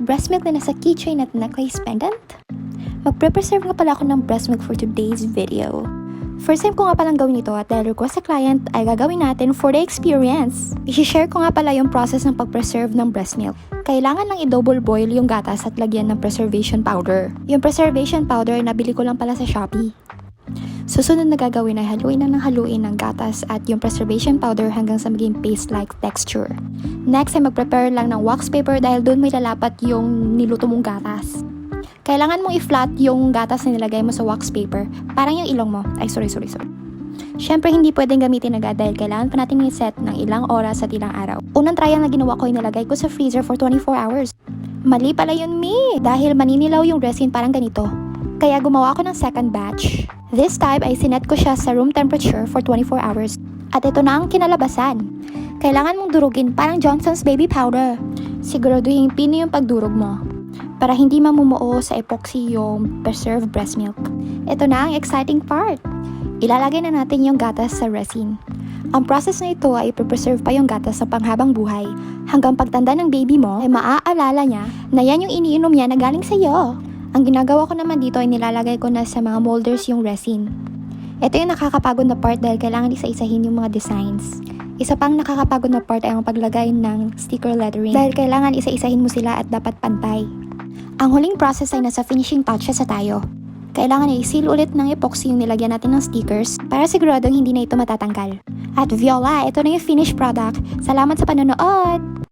breast milk na nasa keychain at necklace pendant. Magpre-preserve nga pala ako ng breast milk for today's video. First time ko nga palang gawin ito at dahil request sa client ay gagawin natin for the experience. I-share ko nga pala yung process ng pag-preserve ng breast milk. Kailangan lang i-double boil yung gatas at lagyan ng preservation powder. Yung preservation powder nabili ko lang pala sa Shopee. Susunod na gagawin ay haluin ng gatas at yung preservation powder hanggang sa maging paste-like texture. Next ay mag-prepare lang ng wax paper dahil doon may lalapat yung niluto mong gatas. Kailangan mong i-flat yung gatas na nilagay mo sa wax paper, parang yung ilong mo. Sorry. Syempre hindi pwedeng gamitin agad dahil kailangan pa natin i-set ng ilang oras at ilang araw. Unang trial na ginawa ko ay nilagay ko sa freezer for 24 hours. Mali pala yun, me! Dahil maninilaw yung resin parang ganito. Kaya gumawa ako ng second batch. This time ay sinet ko siya sa room temperature for 24 hours. At ito na ang kinalabasan. Kailangan mong durugin parang Johnson's baby powder. Siguraduhin pino yung pagdurog mo para hindi mamumuo sa epoxy yung preserved breast milk. Ito na ang exciting part. Ilalagay na natin yung gatas sa resin. Ang process na ito ay ipipreserve pa yung gatas sa panghabang buhay. Hanggang pagtanda ng baby mo ay maaalala niya na yan yung iniinom niya na galing sa iyo. Ang ginagawa ko naman dito ay nilalagay ko na sa mga molders yung resin. Ito yung nakakapagod na part dahil kailangan isa-isahin yung mga designs. Isa pang nakakapagod na part ay ang paglagay ng sticker lettering dahil kailangan isa-isahin mo sila at dapat pantay. Ang huling process ay nasa finishing touches sa tayo. Kailangan i-seal ulit ng epoxy yung nilagyan natin ng stickers para siguradong hindi na ito matatanggal. At voila, ito na yung finished product. Salamat sa panonood!